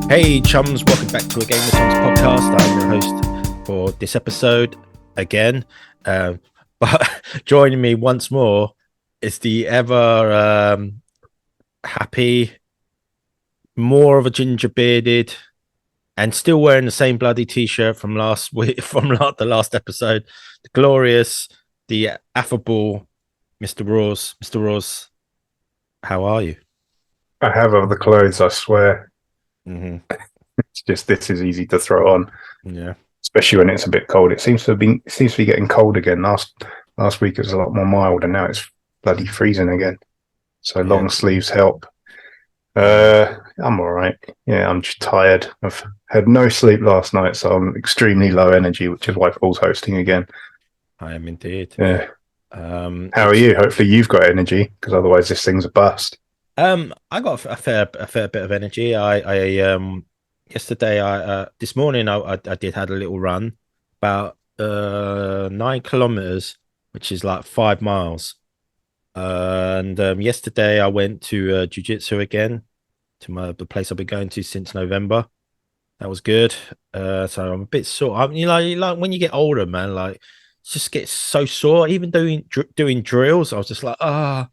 Hey chums, welcome back to a Game of Chums podcast. I'm your host for this episode again. But joining me once more is the ever happy, more of a ginger bearded, and still wearing the same bloody t-shirt from last week, the last episode. The glorious, the affable Mr. Ross. Mr. Ross, how are you? I have other clothes, I swear. Mm-hmm. It's just this is easy to throw on, Yeah. especially when it's a bit cold. It seems to be getting cold again. Last week it was a lot more mild, and now it's bloody freezing again. So Yeah. long sleeves help. I'm all right. Yeah, I'm just tired. I've had no sleep last night, so I'm extremely low energy, which is why Paul's hosting again. I am indeed. Yeah. How are you? Hopefully you've got energy, because otherwise this thing's a bust. I got a fair bit of energy. I yesterday this morning I did had a little run about 9 kilometers, which is like 5 miles. And yesterday I went to jiu-jitsu again to the place I've been going to since November. That was good. So I'm a bit sore. Like when you get older, man, like it just gets so sore. Even doing drills, I was just like, oh,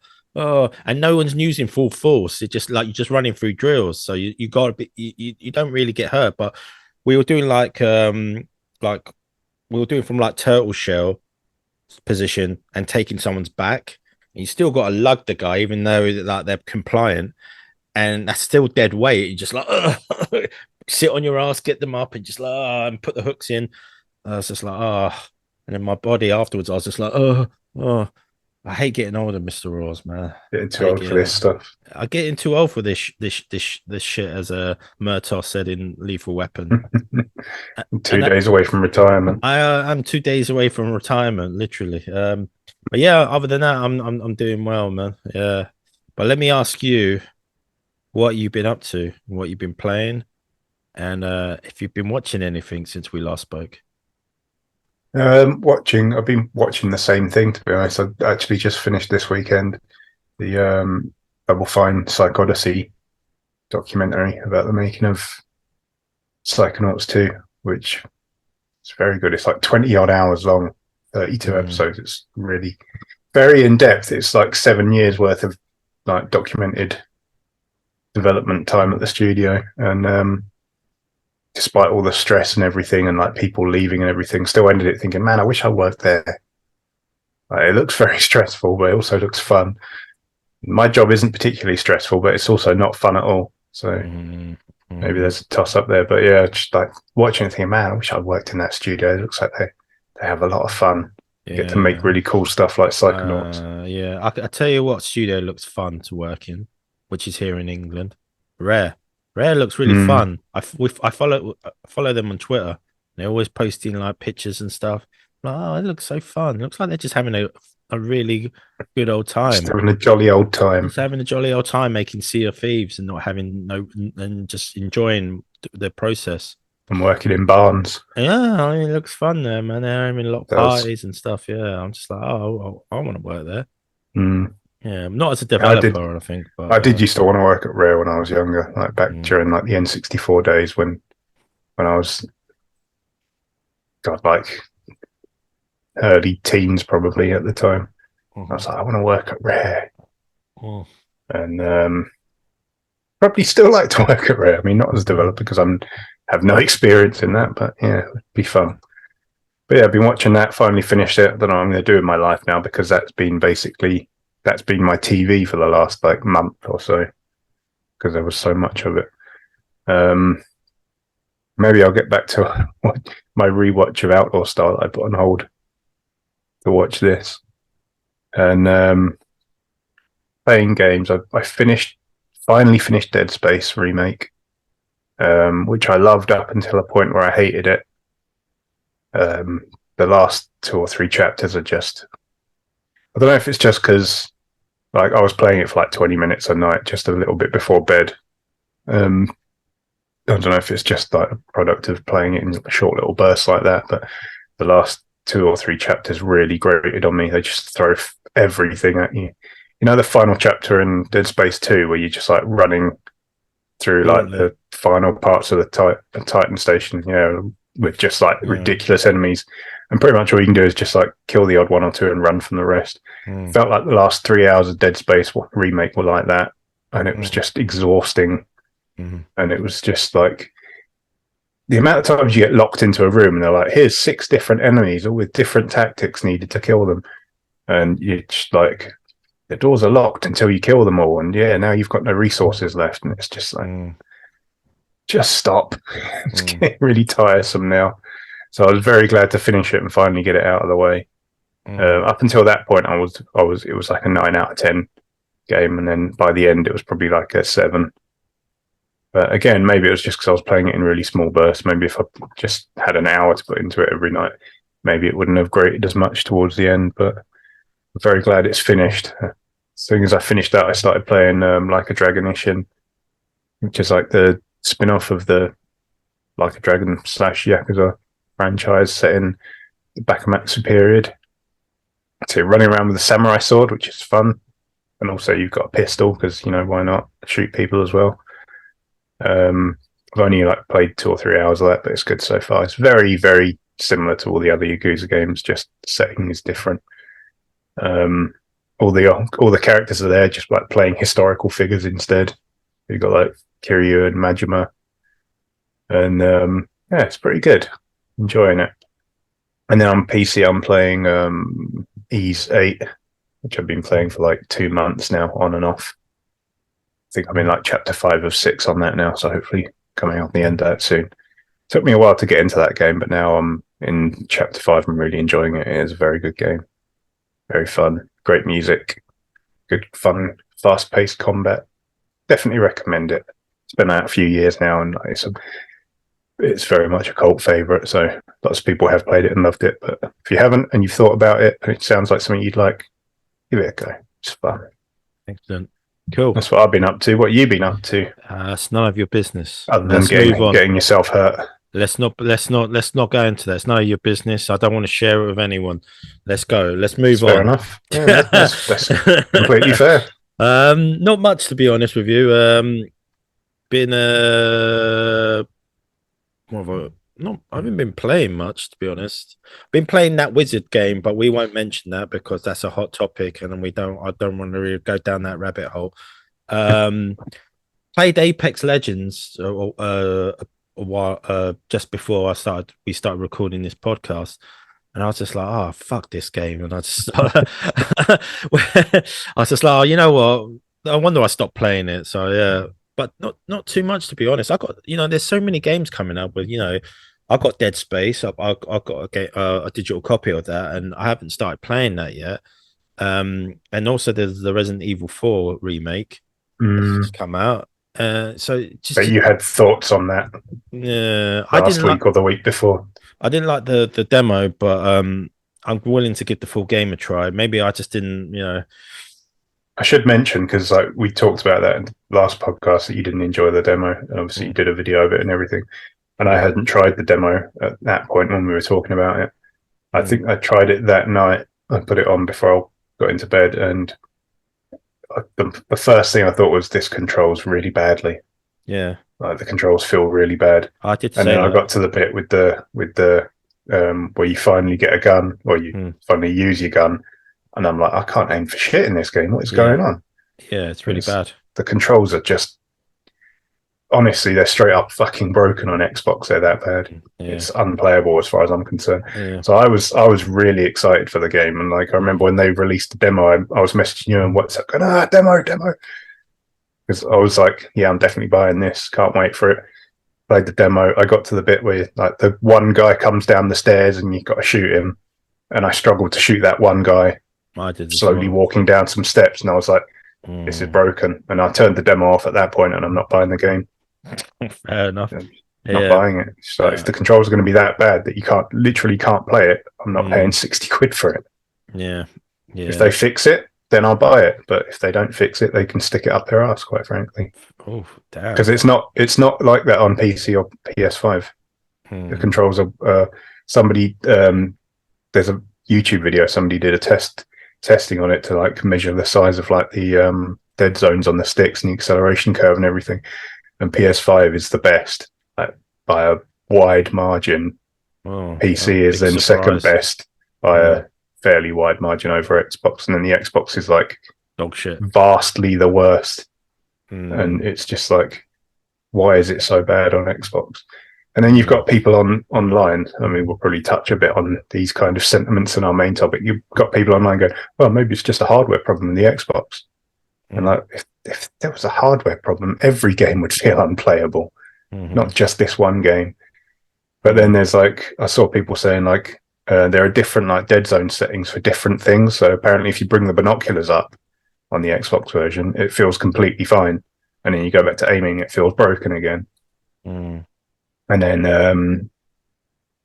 and no one's using full force. It just like you're just running through drills, so you got a bit. You don't really get hurt, but we were doing like we were doing from like turtle shell position and taking someone's back. And you still got to lug the guy, even though like they're compliant, and that's still dead weight. You just like sit on your ass, get them up, and just like and put the hooks in. I was just like and then my body afterwards, I was just like oh. I hate getting older, Mr. Raws, man. Getting too old for this stuff. I getting too old for this shit, as Murtaugh said in Lethal Weapon. 2 days away from retirement. I'm 2 days away from retirement, literally. But yeah, other than that, I'm doing well, man. Yeah. But let me ask you what you've been up to, what you've been playing, and if you've been watching anything since we last spoke. I've been watching the same thing, to be honest. I actually just finished this weekend the Double Fine Psychodyssey documentary about the making of Psychonauts 2, which is very good. It's like 20 odd hours long, 32 episodes. It's really very in depth. It's like 7 years worth of like documented development time at the studio, and despite all the stress and everything and like people leaving and everything, still ended it thinking, man, I wish I worked there. Like, it looks very stressful, but it also looks fun. My job isn't particularly stressful, but it's also not fun at all. So maybe there's a toss up there. But yeah, just like watching it thinking, man, I wish I'd worked in that studio. It looks like they have a lot of fun. Yeah. Get to make really cool stuff like Psychonauts. Yeah, I tell you what studio looks fun to work in, which is here in England. Rare looks really fun. I follow them on Twitter. They're always posting like pictures and stuff. Like, oh, it looks so fun. It looks like they're just having a really good old time. Just having a jolly old time. Just having a jolly old time making Sea of Thieves and not having and just enjoying the process. And working in barns. Yeah, I mean, it looks fun there, man. They're having a lot of parties and stuff. Yeah, I'm just like, oh, I want to work there. Yeah, not as a developer, I think. But I did used to want to work at Rare when I was younger, like back during like the N64 days when I was, God, like early teens probably at the time. I was like, I want to work at Rare, and probably still like to work at Rare. I mean, not as a developer because have no experience in that, but yeah, it'd be fun. But yeah, I've been watching that. Finally finished it. I don't know what I'm going to do in my life now because that's been my TV for the last like month or so because there was so much of it. Maybe I'll get back to my rewatch of Outlaw Star that I put on hold to watch this. And playing games, I finally finished Dead Space remake, which I loved up until a point where I hated it. The last 2 or 3 chapters are just, I don't know if it's just because like I was playing it for like 20 minutes a night, just a little bit before bed. I don't know if it's just like a product of playing it in short little bursts like that, but the last 2 or 3 chapters really grated on me. They just throw everything at you. You know, the final chapter in Dead Space 2 where you're just like running through like Brilliantly. the final parts of the Titan station, with just like Yeah. ridiculous enemies. And pretty much all you can do is just like kill the odd one or two and run from the rest. Mm, Felt like the last 3 hours of Dead Space remake were like that. And it was mm, just exhausting. mm, And it was just like the amount of times you get locked into a room and they're like, here's 6 different enemies, all with different tactics needed to kill them. And you just like, the doors are locked until you kill them all. And yeah, now you've got no resources left. And it's just like, mm, just stop. It's mm, getting really tiresome now. So I was very glad to finish it and finally get it out of the way. mm, Up until that point, it was like a 9 out of 10 game. And then by the end, it was probably like a 7. But again, maybe it was just because I was playing it in really small bursts. Maybe if I just had an hour to put into it every night, maybe it wouldn't have grated as much towards the end. But I'm very glad it's finished. As soon as I finished that, I started playing Like a Dragonician, which is like the spin-off of the Like a Dragon / Yakuza franchise set in the Bakamatsu period. So you're running around with a samurai sword, which is fun. And also you've got a pistol because, why not shoot people as well. I've only like played 2 or 3 hours of that, but it's good so far. It's very, very similar to all the other Yakuza games, just the setting is different. Um, all the characters are there, just like playing historical figures instead. You've got like Kiryu and Majima, and yeah, it's pretty good. Enjoying it. And then on PC, I'm playing Ease 8, which I've been playing for like 2 months now, on and off. I think I'm in like chapter 5 of 6 on that now, so hopefully coming out the end of that soon. Took me a while to get into that game, but now I'm in chapter 5. I'm really enjoying it. It is a very good game, very fun, great music, good fun, fast-paced combat. Definitely recommend it. It's been out a few years now, and it's very much a cult favorite. So lots of people have played it and loved it. But if you haven't and you've thought about it and it sounds like something you'd like, give it a go. It's fun. excellent. Cool. That's what I've been up to. What have you been up to It's none of your business. other than Let's move on. getting yourself hurt? Let's not go into that. It's none of your business. I don't want to share it with anyone. Let's go. Let's move That's fair on. enough. Yeah, that's completely fair. Not much to be honest with you. Been more of a no. I haven't been playing much to be honest. Been playing that wizard game, but we won't mention that because that's a hot topic, and we don't. I don't want to really go down that rabbit hole. Um, Played Apex Legends a while just before we started recording this podcast, and I was just like, oh fuck this game, and I just I was just like, oh, you know what? No wonder I stopped playing it. So yeah, but not too much to be honest. I got there's so many games coming up with I got Dead Space. I got a digital copy of that, and I haven't started playing that yet. And also there's the Resident Evil 4 remake that's just Mm, come out. So but you had thoughts on that yeah, last week or the week before. I didn't like the demo, but I'm willing to give the full game a try. Maybe I just didn't. I should mention, because like we talked about that in the last podcast, that you didn't enjoy the demo, and obviously you Mm, did a video of it and everything. And I hadn't tried the demo at that point when we were talking about it. I mm, think I tried it that night. I put it on before I got into bed, and the first thing I thought was, this controls really badly. yeah, Like the controls feel really bad. I did And say then I that. got to the bit with the where you finally get a gun, or you Mm, finally use your gun, and I'm like, I can't aim for shit in this game. What is yeah, going on? yeah, it's really It's, bad. the controls are just, honestly, they're straight up fucking broken on Xbox. They're that bad. Yeah, It's unplayable as far as I'm concerned. yeah, So I was really excited for the game, and like I remember when they released the demo, I was messaging you on WhatsApp going, demo, because I was like, yeah, I'm definitely buying this. Can't wait for it. Played the demo. I got to the bit where like the one guy comes down the stairs and you've got to shoot him, and I struggled to shoot that one guy I did as slowly well. walking down some steps, and I was like, this is Mm, broken, and I turned the demo off at that point, and I'm not buying the game. fair enough. I'm not Yeah, buying it. So if the controls are going to be that bad that you literally can't play it, I'm not paying mm, 60 quid for it. yeah, If yeah. they fix it, then I'll buy it. But if they don't fix it, they can stick it up their ass, quite frankly. Oh, Because damn. it's not like that on PC or PS5. The Hmm. controls are somebody there's a YouTube video, somebody did a testing on it to like measure the size of like the dead zones on the sticks and the acceleration curve and everything. and PS5 is the best, like, by a wide margin. Oh, PC is big then second surprise. best by Yeah, a fairly wide margin over Xbox, and then the Xbox is like dog shit. vastly the worst. And Mm, it's just like, why is it so bad on Xbox? And then you've mm, got people on online. I mean, we'll probably touch a bit on these kind of sentiments in our main topic. You've got people online going, well, maybe it's just a hardware problem in the Xbox. And mm, like, if there was a hardware problem, every game would feel unplayable, mm, not just this one game. But then mm, there's like, I saw people saying like, there are different like dead zone settings for different things. So apparently, if you bring the binoculars up on the Xbox version, it feels completely fine. And then you go back to aiming, it feels broken again. mm. And then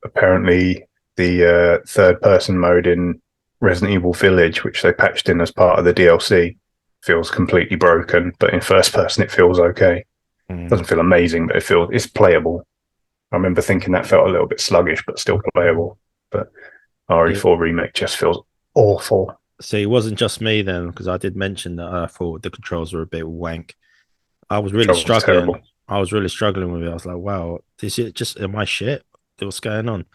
apparently the third person mode in Resident Evil Village, which they patched in as part of the DLC, feels completely broken. But in first person, it feels okay. Mm. Doesn't feel amazing, but it's playable. I remember thinking that felt a little bit sluggish, but still playable. But Yeah. RE4 remake just feels awful. See, it wasn't just me then, because I did mention that I thought the controls were a bit wank. I was really Controls struggling. terrible. I was really struggling with it. I was like, wow, is it just am I shit? What's going on?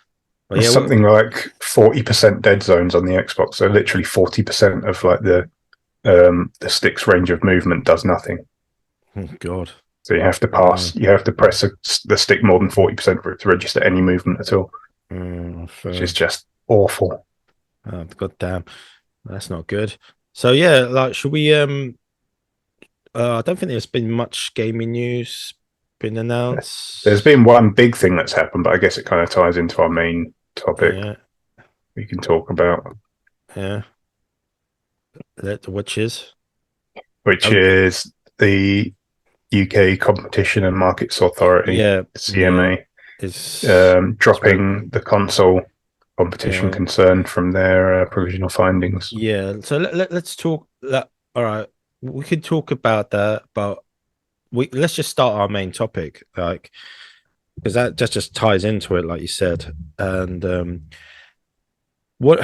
But There's yeah, something like 40% dead zones on the Xbox, so literally 40% of like the stick's range of movement does nothing. oh God. So Uh, you have to press the stick more than 40% for it to register any movement at all, which is fair. just awful. God damn, that's not good. So yeah, like, should we? I don't think there's been much gaming news been There's announced. been one big thing that's happened, but I guess it kind of ties into our main topic Yeah, we can talk about, yeah. That which is which oh is the UK Competition and Markets Authority, yeah, yeah. CMA, It's very dropping the console competition yeah. concern from their provisional findings. Yeah, so let's talk that. All right, we could talk about that, but let's just start our main topic, like because that just ties into it, like you said. And what?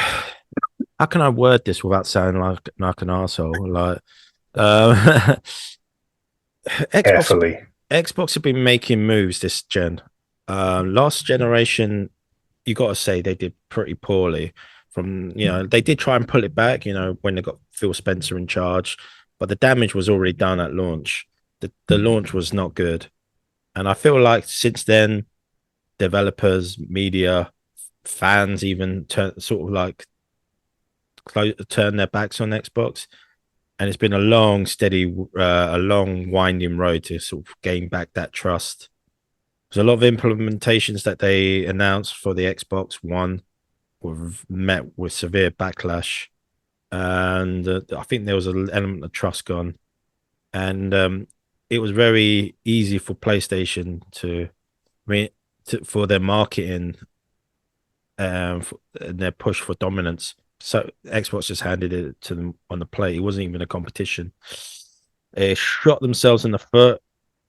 How can I word this without sounding like an asshole? Like, um, Xbox, Carefully. Xbox have been making moves this gen. Last generation, you got to say they did pretty poorly. From they did try and pull it back. When they got Phil Spencer in charge, but the damage was already done at launch. The launch was not good, and I feel like since then, developers, media, fans even sort of like turn their backs on Xbox, and it's been a long, steady, a long, winding road to sort of gain back that trust. There's a lot of implementations that they announced for the Xbox One were met with severe backlash, and I think there was an element of trust gone, and it was very easy for PlayStation for their marketing and their push for dominance. So Xbox just handed it to them on the plate. It wasn't even a competition. They shot themselves in the foot,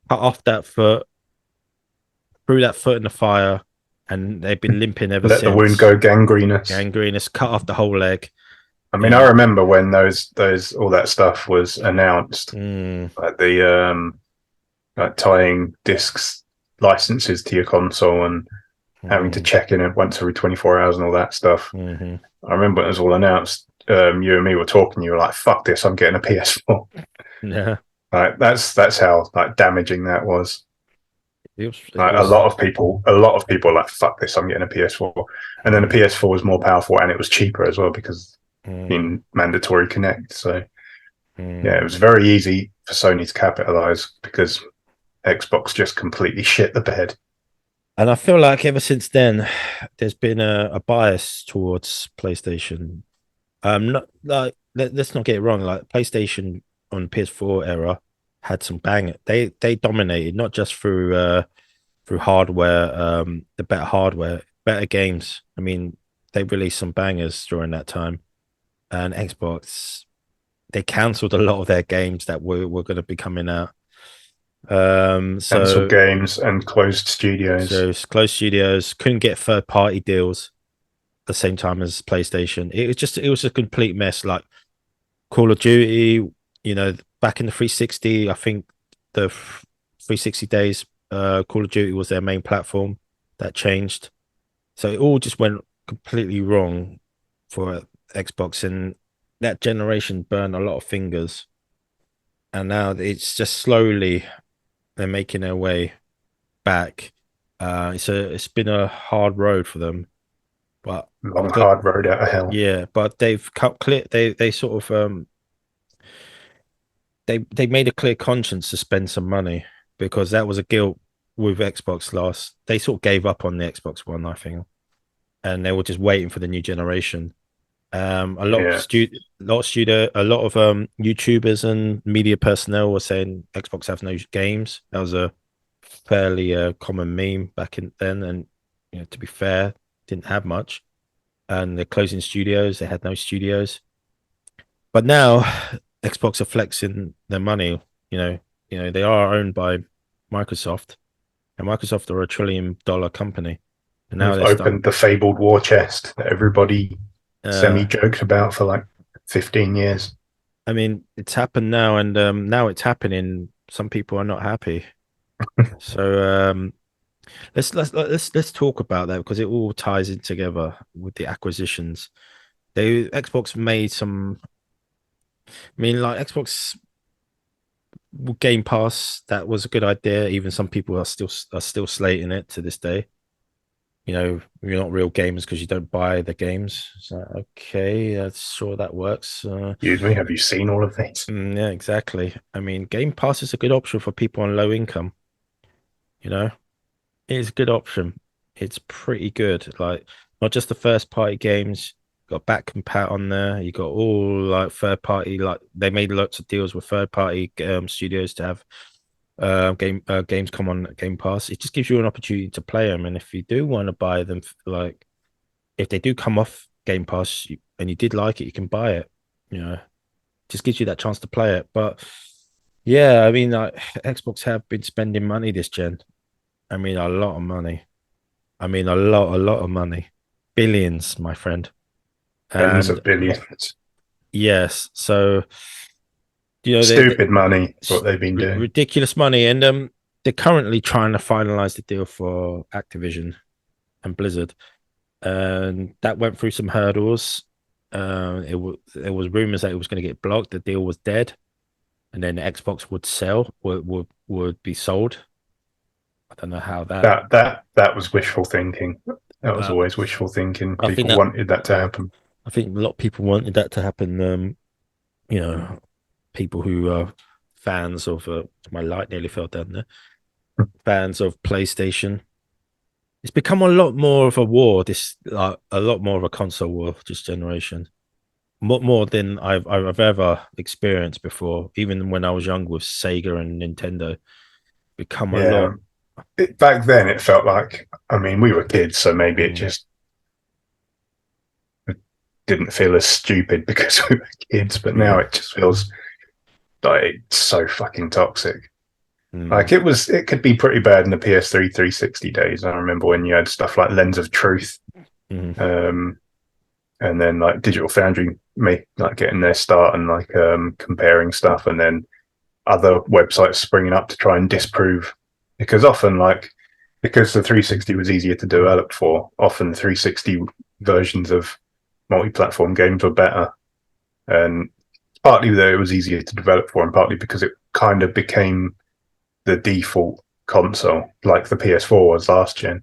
cut off that foot, threw that foot in the fire, and they've been limping ever Let the wound since. go gangrenous. Gangrenous, cut off the whole leg. I You mean, I know, remember when those all that stuff was announced, mm, like the like tying discs licenses to your console and having to mm, check in it once every 24 hours and all that stuff. mm-hmm. I remember when it was all announced. You and me were talking. You were like, "Fuck this! I'm getting a PS4." Yeah, Like that's how like damaging that was. it Like was. a lot of people were like, "Fuck this! I'm getting a PS4." And then the Mm, PS4 was more powerful and it was cheaper as well because mm, in mandatory connect. So yeah, it mm. was very easy for Sony to capitalize because Xbox just completely shit the bed. And I feel like ever since then, there's been a bias towards PlayStation. Not like let's not get it wrong. Like PlayStation on PS4 era had some bang. They dominated not just through hardware, the better hardware, better games. I mean, they released some bangers during that time. And Xbox, they cancelled a lot of their games that were going to be coming out. Um, Cancelled so games and closed studios. so closed studios couldn't get third party deals at the same time as PlayStation. It was a complete mess. Like Call of Duty, back in the 360, I think the 360 days, Call of Duty was their main platform. That changed. So it all just went completely wrong for Xbox, and that generation burned a lot of fingers. And now it's just slowly they're making their way back. It's been a hard road for them, but Long, but hard road out of hell. yeah, but they've cut clear. They sort of they made a clear conscience to spend some money because that was a guilt with Xbox last. They sort of gave up on the Xbox One, I think, and they were just waiting for the new generation. Yeah, A lot of YouTubers and media personnel were saying Xbox have no games. That was a fairly common meme back in then, and to be fair, didn't have much. And they're closing studios; they had no studios. But now Xbox are flexing their money. They are owned by Microsoft, and Microsoft are $1 trillion company, and now we've they're starting. opened the fabled war chest that everybody Uh, semi-joked about for like 15 years. I mean, it's happened now, and now it's happening. Some people are not happy. So let's talk about that because it all ties in together with the acquisitions. They Xbox made some. I mean, like Xbox Game Pass, that was a good idea. Even some people are still slating it to this day. You're not real gamers because you don't buy the games. So okay, sure that works. Excuse me, have you seen all of these? Yeah, exactly. I mean, Game Pass is a good option for people on low income. You know, it is a good option. It's pretty good. Like not just the first party games. Got back compat on there. You got all like third party. Like they made lots of deals with third party studios to have games come on Game Pass. It just gives you an opportunity to play them. And if you do want to buy them, like if they do come off Game Pass and you did like it, you can buy it. You know, just gives you that chance to play it. But yeah, I mean, like Xbox have been spending money this gen. I mean, a lot of money. I mean, a lot of money, billions, my friend. Tens And of billions. yes, so they Stupid money is what they've been doing. ridiculous money, and they're currently trying to finalize the deal for Activision and Blizzard, and that went through some hurdles. There was rumors that it was going to get blocked. The deal was dead, and then Xbox would sell, would be sold. I don't know how that. That was wishful thinking. That was Uh, always wishful thinking. I think People that wanted that to happen. I think a lot of people wanted that to happen. You know, people who are fans of my light nearly fell down there. Fans of PlayStation. It's become a lot more of a war. This a lot more of a console war this generation. More than I've ever experienced before. Even when I was young with Sega and Nintendo, become a Yeah. lot. Back then, it felt like, I mean, we were kids, so maybe it Mm, just didn't feel as stupid because we were kids, but now it just feels like it's so fucking toxic. mm, Like it could be pretty bad in the PS3 360 days. I remember when you had stuff like Lens of Truth, mm. um, and then like Digital Foundry like getting their start and like comparing stuff, and then other websites springing up to try and disprove. Because often, like, because the 360 was easier to develop for, often the 360 versions of multi-platform games were better, and partly that it was easier to develop for, and partly because it kind of became the default console, like the PS4 was last gen,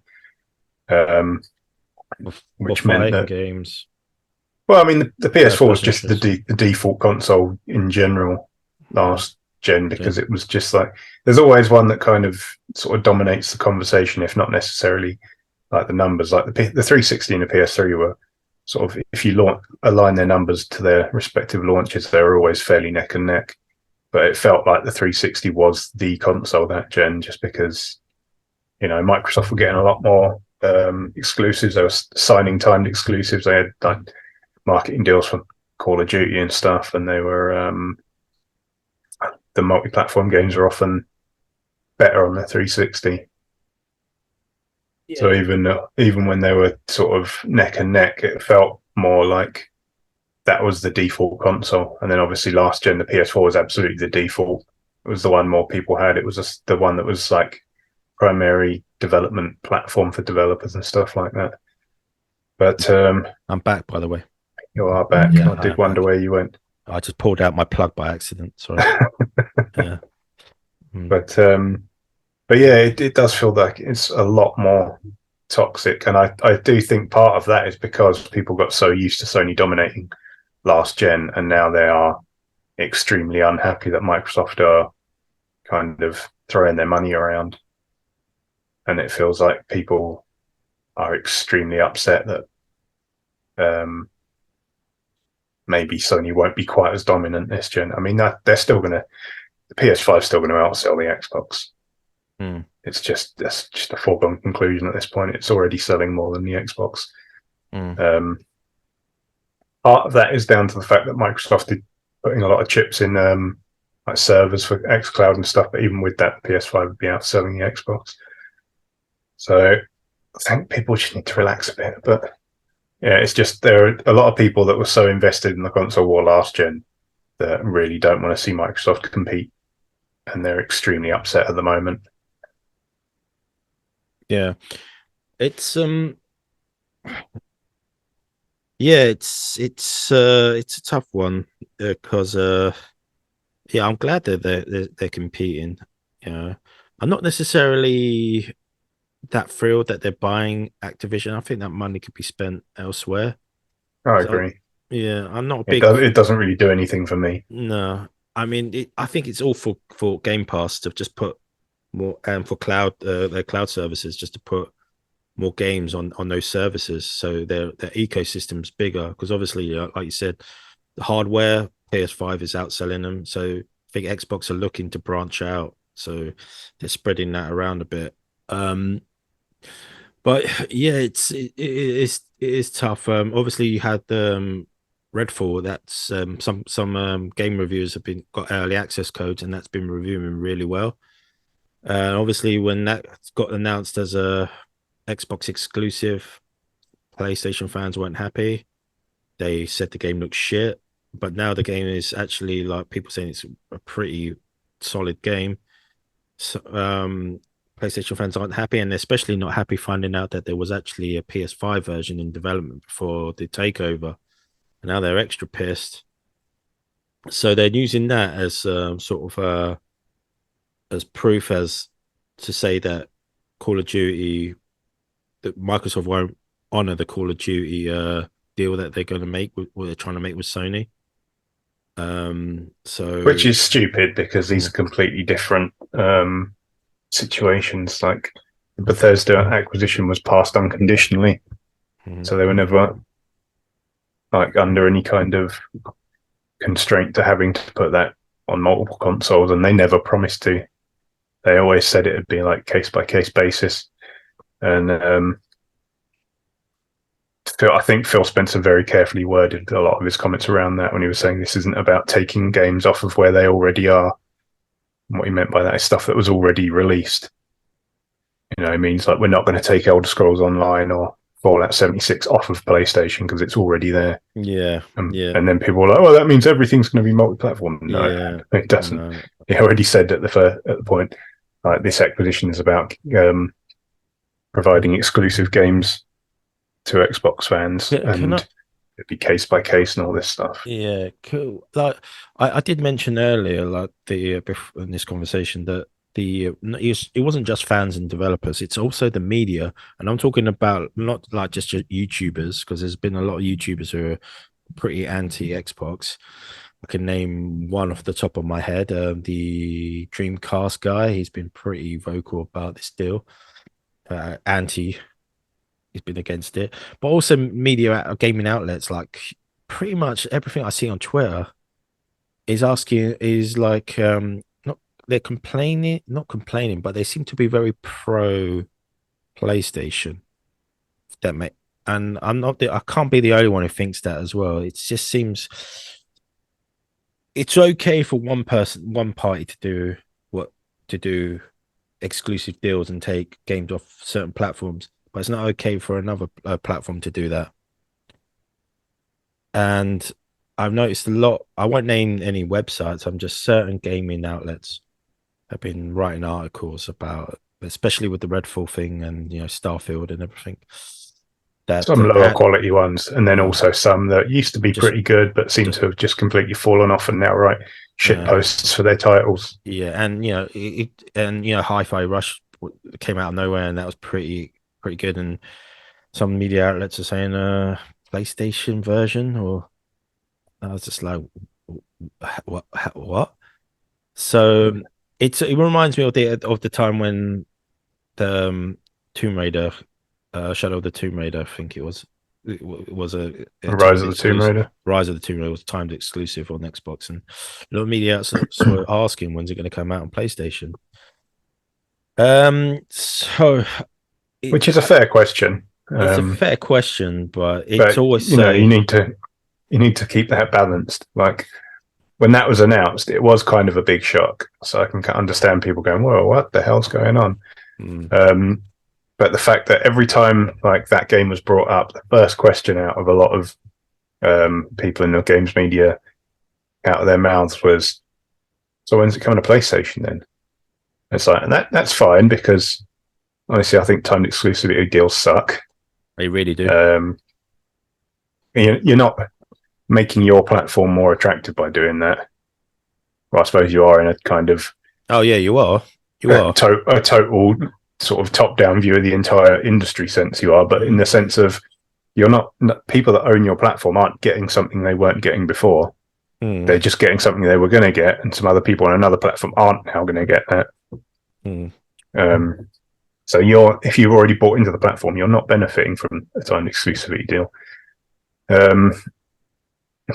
um, For which meant fighting that. games, Well, I mean, the first PS4 was person just shooters. the default console in general Mm, last gen yeah. because it was just like there's always one that kind of sort of dominates the conversation, if not necessarily like the numbers. Like the 360 and the PS3 were sort of, if you align their numbers to their respective launches, they were always fairly neck and neck. But it felt like the 360 was the console that gen, just because Microsoft were getting a lot more exclusives. They were signing timed exclusives. They had like marketing deals for Call of Duty and stuff, and they were the multi-platform games are often better on the 360. So Yeah. even when they were sort of neck and neck, it felt more like that was the default console. And then obviously last gen, the PS4 was absolutely the default, was the one more people had. It was just the one that was like primary development platform for developers and stuff like that. But I'm back, by the way. you are back. Yeah, I I did am wonder back. where you went. I just pulled out my plug by accident. Sorry. Yeah. Mm. but but yeah, it does feel like it's a lot more toxic, and I do think part of that is because people got so used to Sony dominating last gen, and now they are extremely unhappy that Microsoft are kind of throwing their money around, and it feels like people are extremely upset that um, maybe Sony won't be quite as dominant this gen. I mean, that they're still going to the PS5 is still going to outsell the Xbox. Mm. It's just that's just a foregone conclusion at this point. It's already selling more than the Xbox. Mm. Um, Part of that is down to the fact that Microsoft did putting a lot of chips in like servers for xCloud and stuff, but even with that, the PS5 would be outselling the Xbox. So I think people just need to relax a bit. But yeah, it's just there are a lot of people that were so invested in the console war last gen that really don't want to see Microsoft compete, and they're extremely upset at the moment. Yeah. It's yeah, it's a tough one because yeah, I'm glad that they're competing. You know, I'm not necessarily that thrilled that they're buying Activision. I think that money could be spent elsewhere. I So agree. yeah, I'm not a It big does. It doesn't really do anything for me. no. I mean, I think it's all for Game Pass to just put more and for cloud their cloud services just to put more games on those services so their ecosystem's bigger because obviously like you said the hardware PS5 is outselling them so I think Xbox are looking to branch out so they're spreading that around a bit um but yeah it is tough obviously you had Redfall that's some game reviewers have been got early access codes and that's been reviewing really well obviously when that got announced as a Xbox exclusive, PlayStation fans weren't happy. They said the game looked shit, but now the game is actually like people saying it's a pretty solid game. So, PlayStation fans aren't happy, and they're especially not happy finding out that there was actually a PS5 version in development before the takeover. And now they're extra pissed. So they're using that as sort of as proof as to say that Call of Duty that Microsoft won't honor the Call of Duty deal that they're going to make with what they're trying to make with Sony. Which So is stupid because these mm, are completely different situations. Like the Bethesda acquisition was passed unconditionally, mm, so they were never like under any kind of constraint to having to put that on multiple consoles, and they never promised to. They always said it would be like case by case basis, and I think Phil Spencer very carefully worded a lot of his comments around that when he was saying this isn't about taking games off of where they already are. And what he meant by that is stuff that was already released. You know, it means like we're not going to take Elder Scrolls Online or Fallout 76 off of PlayStation because it's already there. yeah, yeah, And then people were like, "Oh, that means everything's going to be multi-platform." No, yeah. it doesn't. No, He already said at the point, like this acquisition is about providing exclusive games to Xbox fans, can I? and it'd be case by case and all this stuff. Yeah, cool. Like I did mention earlier, like the in this conversation that the it wasn't just fans and developers; it's also the media, and I'm talking about not like just YouTubers because there's been a lot of YouTubers who are pretty anti Xbox. I can name one off the top of my head. The Dreamcast guy, he's been pretty vocal about this deal. Anti, he's been against it. But also media gaming outlets, like pretty much everything I see on Twitter is asking is like not they're complaining, not complaining, but they seem to be very pro PlayStation. That may and I'm not I can't be the only one who thinks that as well. It just seems it's okay for one person, one party to do what to do exclusive deals and take games off certain platforms, but it's not okay for another platform to do that. And I've noticed a lot. I won't name any websites. I'm just certain gaming outlets. have been writing articles about, especially with the Redfall thing and Starfield and everything. That Some lower at quality ones, and then mm, also some that used to be just pretty good, but seem just to have just completely fallen off and now write shit uh, posts for their titles. yeah, and Hi-Fi Rush came out of nowhere, and that was pretty good. And some media outlets are saying PlayStation version, or I was just like, what? So it reminds me of the time when the Tomb Raider, Shadow of the Tomb Raider, I think it was a Rise timed of the Tomb exclusive. Raider. Rise of the Tomb Raider was timed exclusive on Xbox, and a lot of media outlets were asking when's it going to come out on PlayStation. So Which is a fair question. it's a fair question, but it's But always you say, need to keep that balanced. Like when that was announced, it was kind of a big shock. So I can understand people going, "Whoa, what the hell's going on?" mm, Um, but the fact that every time like that game was brought up, the first question out of a lot of people in the games media out of their mouths was, "So when's it coming to PlayStation then?" It's like, and that's fine because honestly, I think timed exclusivity deals suck. they really do. Um, you're not making your platform more attractive by doing that. Well, I suppose you are in a kind of Oh yeah, you are. a total sort of top-down view of the entire industry sense you are, but in Mm, the sense of you're not people that own your platform aren't getting something they weren't getting before. mm, They're just getting something they were going to get, and some other people on another platform aren't now going to get that. mm. Um, so if you've already bought into the platform, you're not benefiting from a timed exclusivity deal. Um,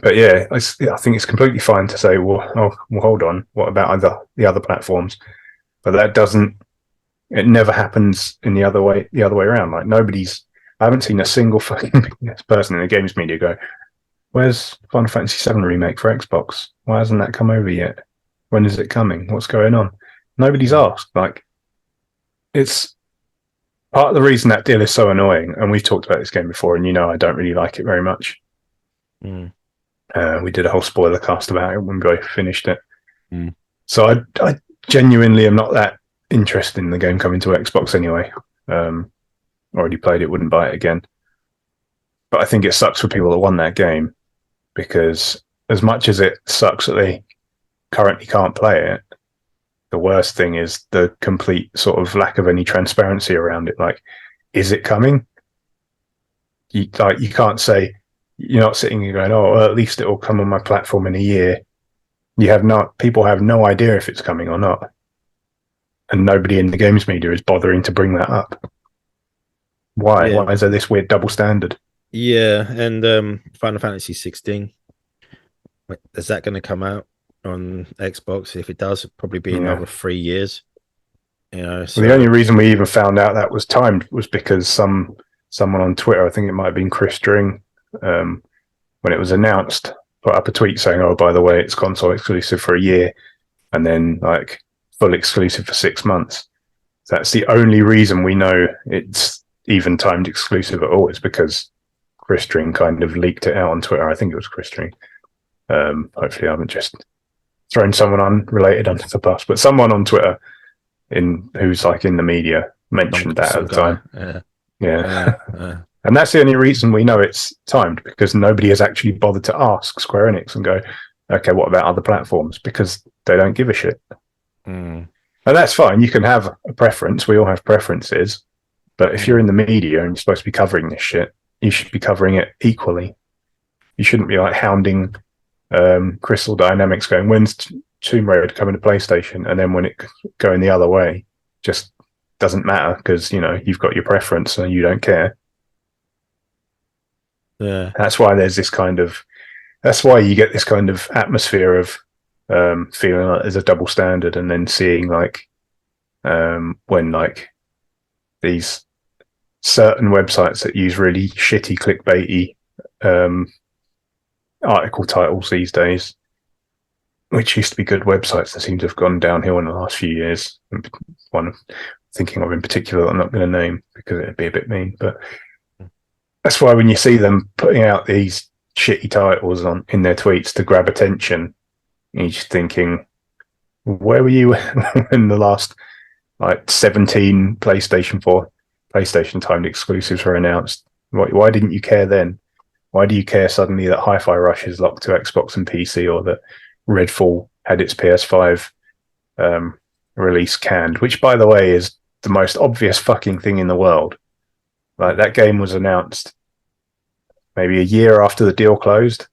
but yeah, I think it's completely fine to say, well, hold on, what about the other platforms? But that doesn't. It never happens in the other way around. Like I haven't seen a single fucking person in the games media go, "Where's Final Fantasy VII remake for Xbox? Why hasn't that come over yet? When is it coming? What's going on?" Nobody's Mm, asked. Like it's part of the reason that deal is so annoying. And we've talked about this game before, and I don't really like it very much. mm, We did a whole spoiler cast about it when we finished it. mm. So I genuinely am not that interested in the game coming to Xbox anyway. Already played it, wouldn't buy it again. But I think it sucks for people that won that game because as much as it sucks that they currently can't play it, the worst thing is the complete sort of lack of any transparency around it. Like, is it coming? You can't say you're not sitting here going, "Oh, well, at least it will come on my platform in a year." You have not. People have no idea if it's coming or not, and nobody in the games media is bothering to bring that up. Why? Yeah, Why is there this weird double standard? yeah, and Final Fantasy 16. Is that going to come out on Xbox? If it does, it'll probably be Yeah. another 3 years. Well, the only So reason we even found out that was timed was because someone on Twitter, I think it might have been Chris String, um, when it was announced, put up a tweet saying, "Oh, by the way, it's console exclusive for a year, and then like full exclusive for 6 months." That's the only reason we know it's even timed exclusive at all. It's because Chris String kind of leaked it out on Twitter. I think it was Chris String. Hopefully, I haven't just thrown someone unrelated under the bus, but someone on Twitter who's like in the media mentioned that at some the guy. time. Yeah, Yeah. uh, And that's the only reason we know it's timed because nobody has actually bothered to ask Square Enix and go, "Okay, what about other platforms?" Because they don't give a shit. mm, And that's fine. You can have a preference. We all have preferences. But if you're mm, in the media and you're supposed to be covering this shit, you should be covering it equally. You shouldn't be like hounding Crystal Dynamics going, "When's Tomb Raider coming to PlayStation?" And then when it going the other way, just doesn't matter because you've got your preference and you don't care. yeah, That's why there's this kind of that's why you get this kind of atmosphere of feeling like there's a double standard, and then seeing like when like these certain websites that use really shitty clickbaity um, article titles these days, which used to be good websites that seem to have gone downhill in the last few years. One I'm thinking of in particular that I'm not going to name because it'd be a bit mean, but that's why when you see them putting out these shitty titles in their tweets to grab attention, you're just thinking, where were you when the last like 17 PlayStation 4, PlayStation timed exclusives were announced? Why didn't you care then? Why do you care suddenly that Hi-Fi Rush is locked to Xbox and PC, or that Redfall had its PS5 um, release canned? Which, by the way, is the most obvious fucking thing in the world. Like, that game was announced maybe a year after the deal closed,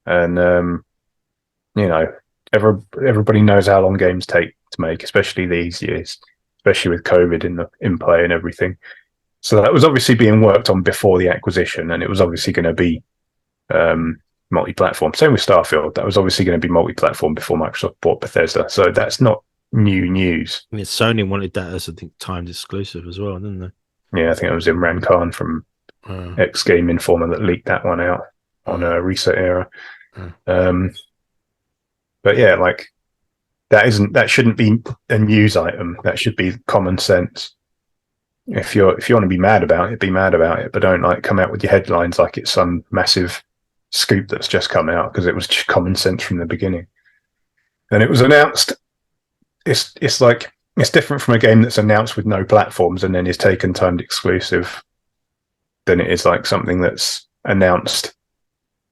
and you know, everybody knows how long games take to make, especially these years, especially with COVID in play and everything. So that was obviously being worked on before the acquisition, and it was obviously going to be multi-platform. Same with Starfield. That was obviously going to be multi-platform before Microsoft bought Bethesda. So that's not new news. I mean, Sony wanted that as I think timed exclusive as well, didn't they? Yeah, I think it was Imran Khan from X Game Informer that leaked that one out on a Reset Era. Um, but yeah, like that shouldn't be a news item. That should be common sense. If you want to be mad about it, be mad about it, but don't like come out with your headlines like it's some massive scoop that's just come out, because it was just common sense from the beginning. And it was announced. It's like it's different from a game that's announced with no platforms and then is taken timed exclusive than it is like something that's announced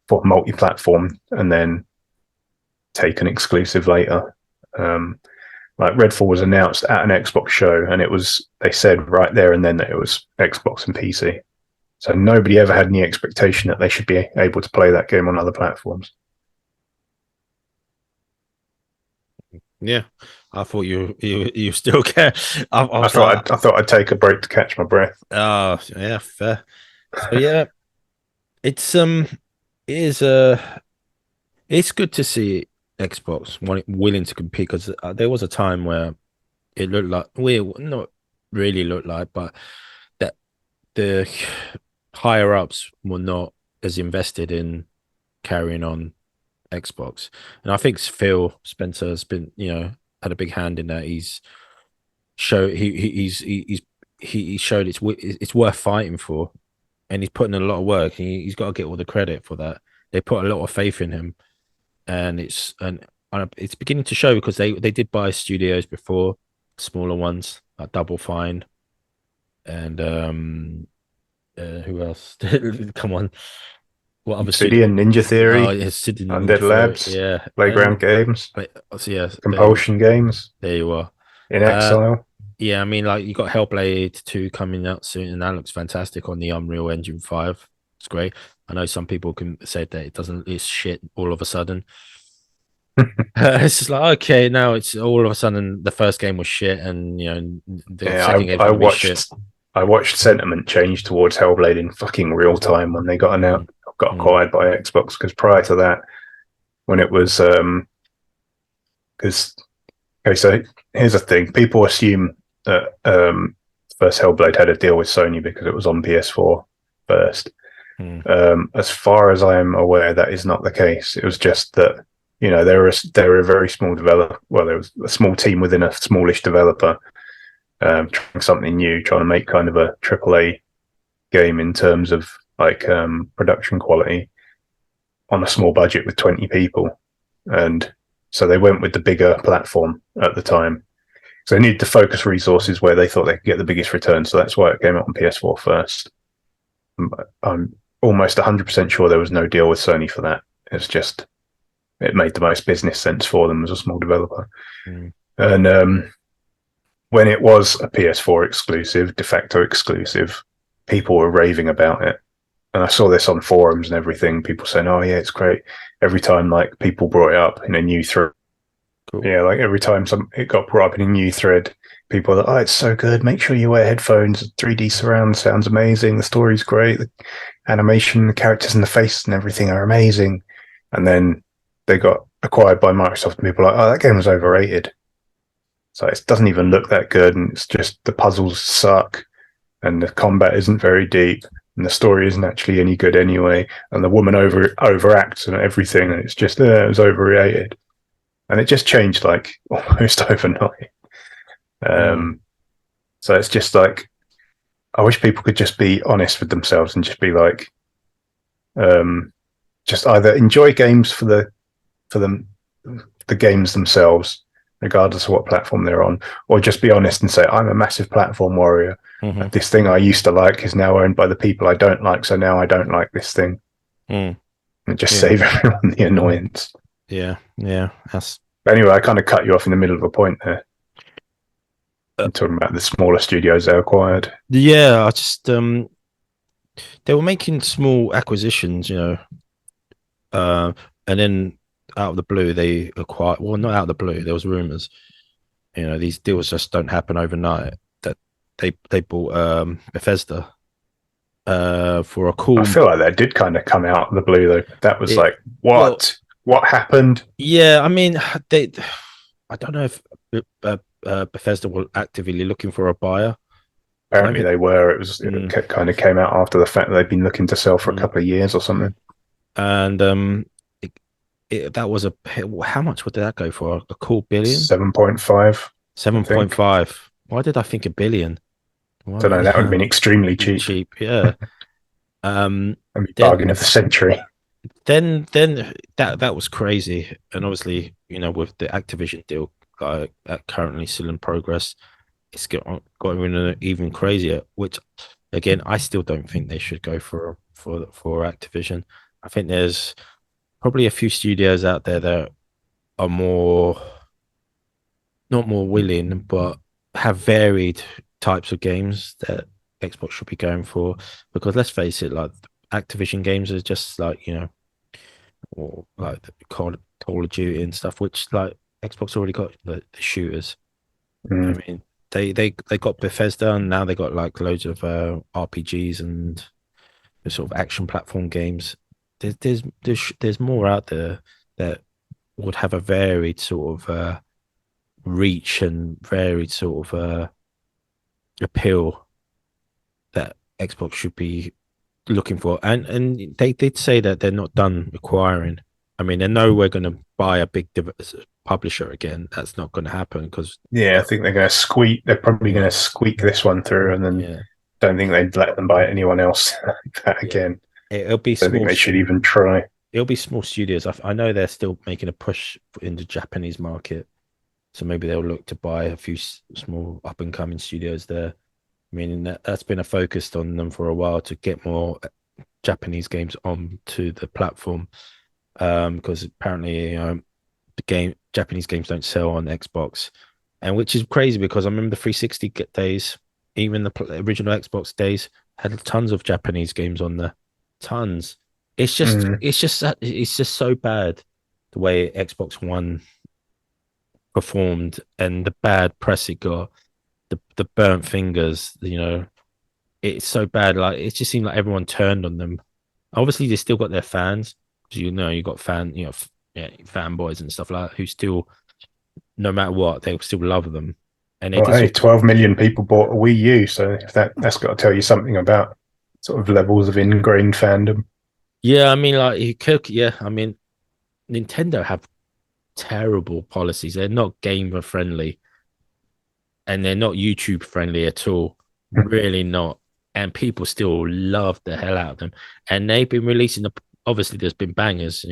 for multi-platform and then taken exclusive later. Like Redfall was announced at an Xbox show, and they said right there and then that it was Xbox and PC. So nobody ever had any expectation that they should be able to play that game on other platforms. Yeah, I thought you still care. I I was like, thought I'd take a break to catch my breath. oh yeah, fair. So yeah, it's it is it's good to see Xbox willing to compete, because there was a time where it looked like we not really looked like, but that the higher ups were not as invested in carrying on Xbox, and I think Phil Spencer has been, had a big hand in that. He showed it's worth fighting for, and he's putting in a lot of work. And he's got to get all the credit for that. They put a lot of faith in him, and it's beginning to show, because they did buy studios before, smaller ones like Double Fine and who else? Come on, what other studio? Obsidian, Ninja Oh, Theory, it's sitting in Undead the Labs, yeah, and Playground Games, but so yeah, Compulsion Games, there you are. In Uh, Exile. yeah, I mean, like you got Hellblade 2 coming out soon, and that looks fantastic on the Unreal Engine 5. It's great. I know some people can say that it doesn't, it's shit all of a sudden. It's just like, okay, now it's all of a sudden the first game was shit, and the Yeah, second game's gonna be shit. I watched sentiment change towards Hellblade in fucking real time when they Mm, got mm, acquired by Xbox. Because prior to that, when it was because okay, so here's the thing: people assume that first Hellblade had a deal with Sony because it was on PS4 first. mm, As far as I am aware, that is not the case. It was just that they were a very small developer. Well, there was a small team within a smallish developer trying something new, trying to make kind of a AAA game in terms of like production quality on a small budget with 20 people, and so they went with the bigger platform at the time. So they needed to focus resources where they thought they could get the biggest return. So that's why it came out on PS4 first. I'm almost 100% sure there was no deal with Sony for that. It's just it made the most business sense for them as a small developer. mm. And when it was a PS4 exclusive, de facto exclusive, people were raving about it. And I saw this on forums and everything. People saying, "Oh yeah, it's great." Every time like people brought it up in a new thread, Cool. yeah, like every time it got brought up in a new thread, people are like, "Oh, it's so good. Make sure you wear headphones. 3D surround sounds amazing. The story's great. The animation, the characters and the face and everything are amazing." And then they got acquired by Microsoft, and people are like, "Oh, that game was overrated. So it doesn't even look that good, and it's just the puzzles suck, and the combat isn't very deep, and the story isn't actually any good anyway, and the woman overacts and everything, and it's just it was overrated." And it just changed like almost overnight. Mm. So it's just like I wish people could just be honest with themselves and just be like, just either enjoy games for the games themselves, regardless of what platform they're on, or just be honest and say, I'm a massive platform warrior. Hmm. This thing I used to like is now owned by the people I don't like, so now I don't like this thing. Mm. And just Yeah, save everyone the annoyance. yeah, yeah. That's But anyway, I kind of cut you off in the middle of a point there. uh, I'm talking about the smaller studios they acquired. yeah. I just they were making small acquisitions, uh, and then out of the blue they acquired. Well, not out of the blue. There was rumors. These deals just don't happen overnight. That they bought Bethesda for a I cool. feel like that did kind of come out of the blue though. That was It like, well, what? What happened? yeah. I mean, they. I don't know if Bethesda were actively looking for a buyer. I don't Apparently think. they were. It Mm, kind of came out after the fact that they'd been looking to sell for a mm. couple of years or something. And that was a how much would that go for? A cool billion? 7.5, I think. 7.5. Why did I think a billion? Don't know. Why That would have been extremely really cheap. cheap? Yeah. Um. I mean, Then bargain of the century. then that was crazy, and obviously with the Activision deal currently still in progress, it's got even crazier. Which again, I still don't think they should go for Activision. I think there's probably a few studios out there that are more not more willing, but have varied types of games that Xbox should be going for. Because let's face it, like Activision games are just like or like Call of Duty and stuff, which like Xbox already got the shooters. I Mm. mean, they got Bethesda, and now they got like loads of RPGs and the sort of action platform games. There's more out there that would have a varied sort of reach and varied sort of appeal that Xbox should be looking for. And they did say that they're not done acquiring. I mean, they know we're going to buy a big publisher again. That's not going to happen because Yeah, I think they're going to squeak. They're probably going mm, to squeak this one through, and then yeah, don't think they'd let them buy anyone else like that yeah, again. it'll be Don't think small. they should even try. It'll be small studios. I know they're still making a push in the Japanese market, so maybe they'll look to buy a few small up and coming studios there. I mean, that's been a focus on them for a while to get more Japanese games onto the platform. Because apparently the game Japanese games don't sell on Xbox, and which is crazy because I remember the 360 days, even the original Xbox days had tons of Japanese games on there, tons. Mm. It's just so bad the way Xbox One performed and the bad press it got, the burnt fingers, it's so bad. Like it just seemed like everyone turned on them. Obviously, they still got their fans. You got yeah, fanboys and stuff like that who still, no matter what, they still love them. And they Well, did hey, sort. 12 million people bought a Wii U, so if that's got to tell you something about sort of levels of ingrained fandom. Yeah, I mean, like you could, yeah. I mean, Nintendo have terrible policies. They're not gamer friendly, and they're not YouTube friendly at all. Really not. And people still love the hell out of them. And they've been releasing obviously there's been bangers,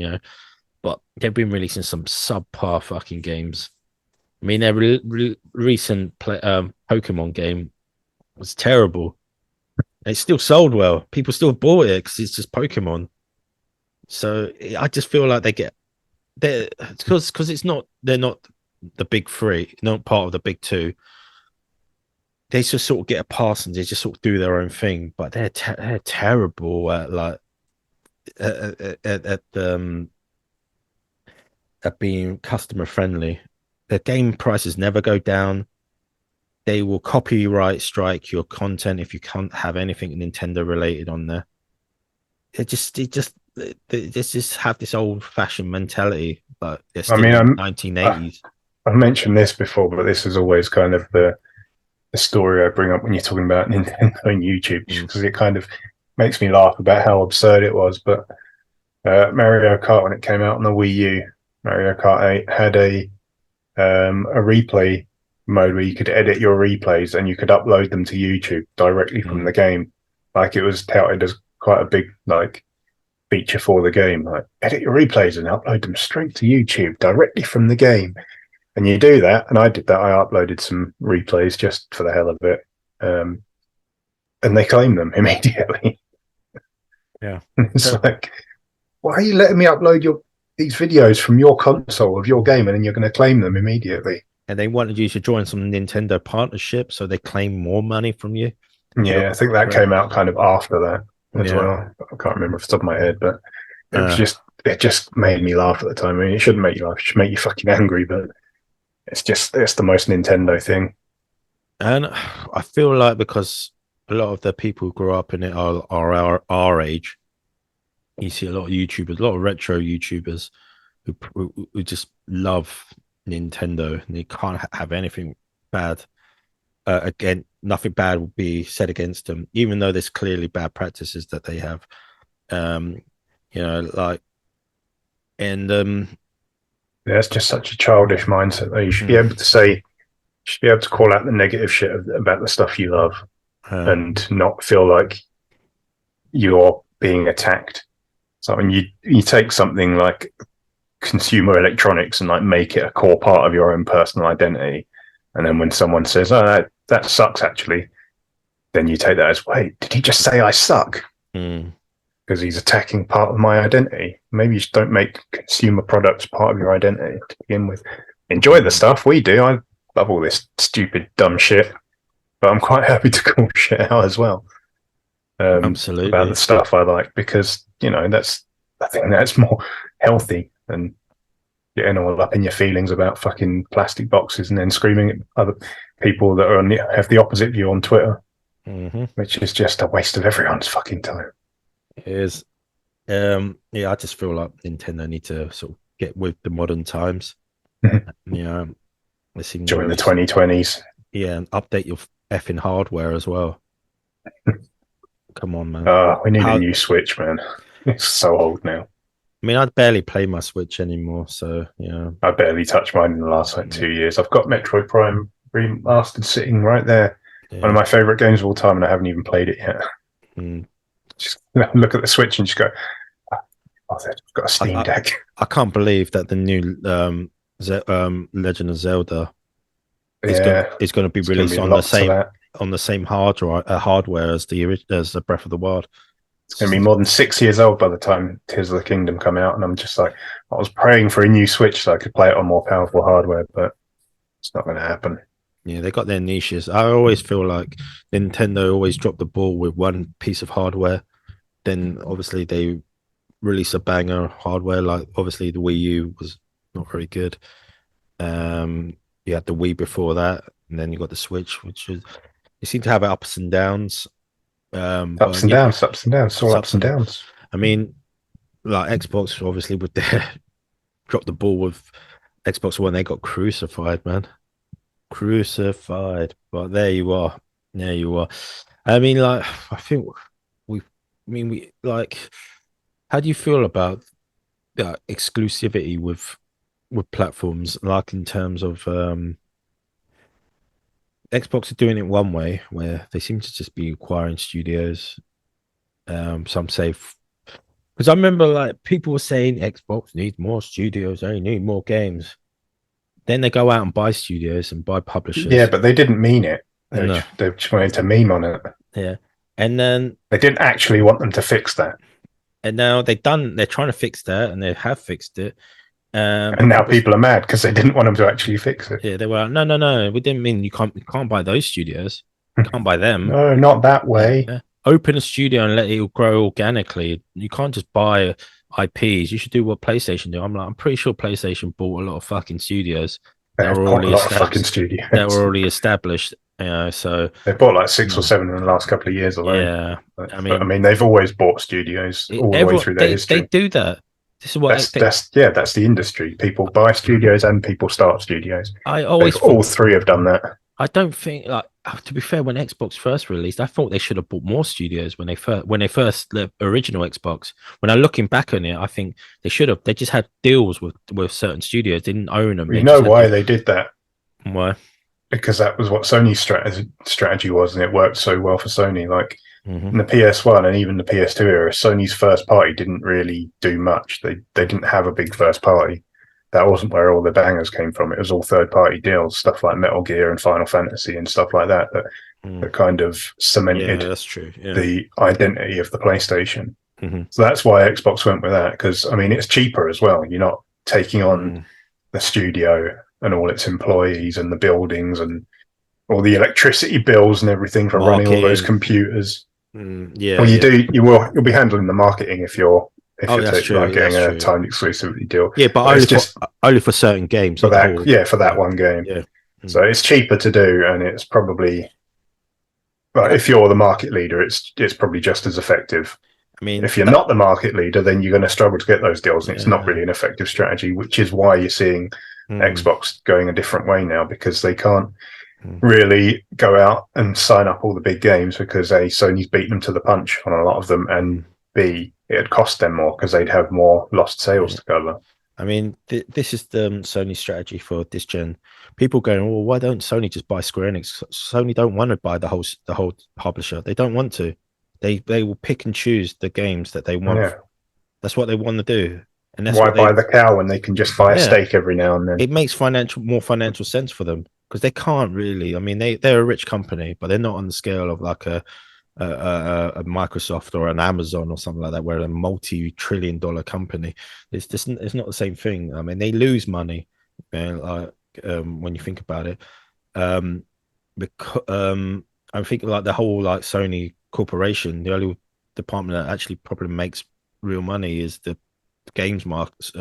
but they've been releasing some subpar fucking games. I mean, their recent Pokemon game was terrible. It still sold well. People still bought it because it's just Pokemon. So I just feel like they're because they're not the big three, not part of the big two. They just sort of get a pass and they just sort of do their own thing. But they're terrible at like at at being customer friendly. Their game prices never go down. They will copyright strike your content if you can't have anything Nintendo related on there. They just have this old fashioned mentality, but they're I still mean, in I, 1980s. I've mentioned this before, but this is always kind of the story I bring up when you're talking about Nintendo and YouTube, Mm, because it kind of makes me laugh about how absurd it was. But Mario Kart, when it came out on the Wii U, Mario Kart 8 had a replay mode where you could edit your replays and you could upload them to YouTube directly from mm, the game. Like it was touted as quite a big like feature for the game. Like edit your replays and upload them straight to YouTube directly from the game. And you do that, and I did that. I uploaded some replays just for the hell of it, um, and they claim them immediately. Yeah. It's like, why are you letting me upload these videos from your console of your game, and then you're going to claim them immediately? And they wanted you to join some Nintendo partnership, so they claim more money from you. Yeah, I think that came out kind of after that as Yeah. well. I can't remember off the top of my head, but it just made me laugh at the time. I mean, it shouldn't make you laugh; it should make you fucking angry. But it's the most Nintendo thing. And I feel like because a lot of the people who grew up in it are our age, you see a lot of YouTubers, a lot of retro YouTubers who just love Nintendo and they can't have anything bad. Again, nothing bad will be said against them, even though there's clearly bad practices that they have. Um, like, and Yeah, it's just such a childish mindset. Though. You should be able to say, you should be able to call out the negative shit about the stuff you love, and not feel like you're being attacked. So when you take something like consumer electronics and like make it a core part of your own personal identity, and then when someone says, "Oh, that sucks," actually, then you take that as, "Wait, did he just say I suck?" Because he's attacking part of my identity. Maybe you just don't make consumer products part of your identity to begin with. Enjoy the stuff we do. I love all this stupid, dumb shit, but I'm quite happy to call shit out as well. Absolutely. About the stuff I like, because I think that's more healthy than getting all up in your feelings about fucking plastic boxes and then screaming at other people that have the opposite view on Twitter, which is just a waste of everyone's fucking time. It is. I just feel like Nintendo need to sort of get with the modern times. They seem during the 2020s. Yeah, and update your effing hardware as well. Come on, man. We need a new Switch, man. It's so old now. I mean, I barely play my Switch anymore, so yeah. I barely touched mine in the last 2 years. I've got Metroid Prime Remastered sitting right there. Yeah. One of my favorite games of all time, and I haven't even played it yet. Just look at the Switch and just go, I've got a Steam Deck. I can't believe that the new Legend of Zelda is going to be released on the same hardware as the Breath of the Wild. It's going to be more than 6 years old by the time Tears of the Kingdom come out, and I'm just like, I was praying for a new Switch so I could play it on more powerful hardware, but it's not going to happen. Yeah, they got their niches. I always feel like Nintendo always drop the ball with one piece of hardware, then obviously they release a banger hardware. Like obviously the Wii U was not very good. You had the Wii before that, and then you got the Switch, which is you seem to have ups and downs. Ups and downs. All ups and downs. I mean, like Xbox, obviously, with their drop the ball with Xbox One, they got crucified, man. Crucified. But there you are. There you are. I mean, like, I think we like. How do you feel about exclusivity with platforms? Like in terms of Xbox are doing it one way where they seem to just be acquiring studios. Some say because I remember like people were saying Xbox needs more studios, they need more games. Then they go out and buy studios and buy publishers. Yeah, but they didn't mean it. They just wanted to meme on it. Yeah. And then they didn't actually want them to fix that. And now they're trying to fix that, and they have fixed it. And now people are mad because they didn't want them to actually fix it. Yeah, they were like, no, we didn't mean you can't buy those studios. You can't buy them. No, not that way. Yeah. Open a studio and let it grow organically. You can't just buy IPs. You should do what PlayStation do. I'm pretty sure PlayStation bought a lot of fucking studios. They were already established. They were already established. So they bought like 6 or 7 in the last couple of years alone. Yeah, but, I mean, they've always bought studios all the way through their history. They do that. This is what that's the industry. People buy studios and people start studios. All three have done that. I don't think, like, to be fair, when Xbox first released, I thought they should have bought more studios when they first the original Xbox. When I'm looking back on it, I think they should have. They just had deals with certain studios. They didn't own them. You know why they did that? Why? Because that was what Sony's strategy was, and it worked so well for Sony. Like in the PS1 and even the PS2 era, Sony's first party didn't really do much. They didn't have a big first party. that wasn't where all the bangers came from. It was all third party deals, stuff like Metal Gear and Final Fantasy and stuff like that Mm. that kind of Yeah, cemented that's true. Yeah. the identity of the PlayStation. Hmm. So that's why Xbox went with that, because I mean it's cheaper as well. You're not taking on Mm. the studio and all its employees and the buildings and all the electricity bills and everything for running all those Marketing. computers. Yeah, Well, yeah. you'll be handling the marketing if Oh, you're that's true. like getting That's a true. timed exclusivity deal. Yeah, but But it's just only for certain games, for not the that, whole. yeah, for that Yeah, one game. yeah. So Mm. it's cheaper to do, and it's probably, well, I, if you're the market leader, it's probably just as effective. I mean If you're that. not the market leader, then you're going to struggle to get those deals, and it's not Yeah. really an effective strategy. Which is why you're seeing Mm, Xbox going a different way now, because they can't mm, really go out and sign up all the big games because A, Sony's beaten them to the punch on a lot of them, and mm, B, it'd cost them more because they'd have more lost sales yeah. to cover. I mean, this is the Sony strategy for this gen. People going, well, why don't Sony just buy Square Enix? Sony don't want to buy the whole publisher. They don't want to. They will pick and choose the games that they want. Yeah. That's what they want to do, and that's Why what buy they. the cow when they can just buy a Yeah, steak every now and then? it makes more financial sense for them because they can't really. I mean, they're a rich company, but they're not on the scale of like a Microsoft or an Amazon or something like that, where a multi-trillion-dollar company. It's not the same thing. I mean, they lose money, like when you think about it. Because I'm thinking like the whole like Sony corporation, the only department that actually probably makes real money is the games marks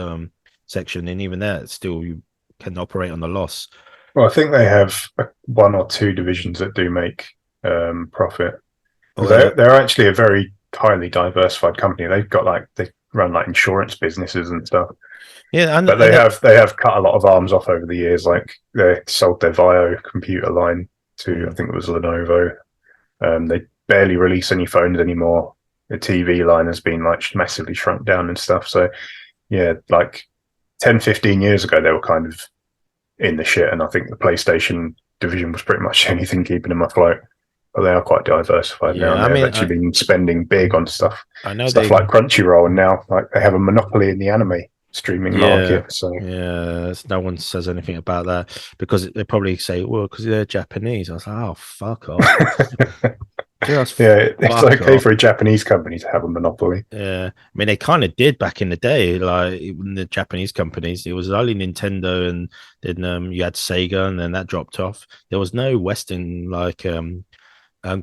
section, and even that still you can operate on the loss. Well, I think they have one or two divisions that do make profit because Or they're actually a very highly diversified company. They run like insurance businesses and stuff, yeah, but and they have cut a lot of arms off over the years. Like they sold their Vio computer line to I mm, think it was Lenovo. They barely release any phones anymore. The TV line has been like massively shrunk down and stuff. So yeah, like 10, 15 years ago, they were kind of in the shit. And I think the PlayStation division was pretty much anything keeping them afloat. But they are quite diversified now, and yeah, I they've mean, actually been spending big on I know stuff they. like Crunchyroll, and now like they have a monopoly in the anime streaming Yeah, market. So yeah. No one says anything about that because they probably say, "Well, because they're Japanese." I was like, "Oh, fuck off, just yeah, it's fuck okay off." for a Japanese company to have a monopoly. Yeah, I mean, they kind of did back in the day, like in the Japanese companies. It was only Nintendo, and then you had Sega, and then that dropped off. There was no Western like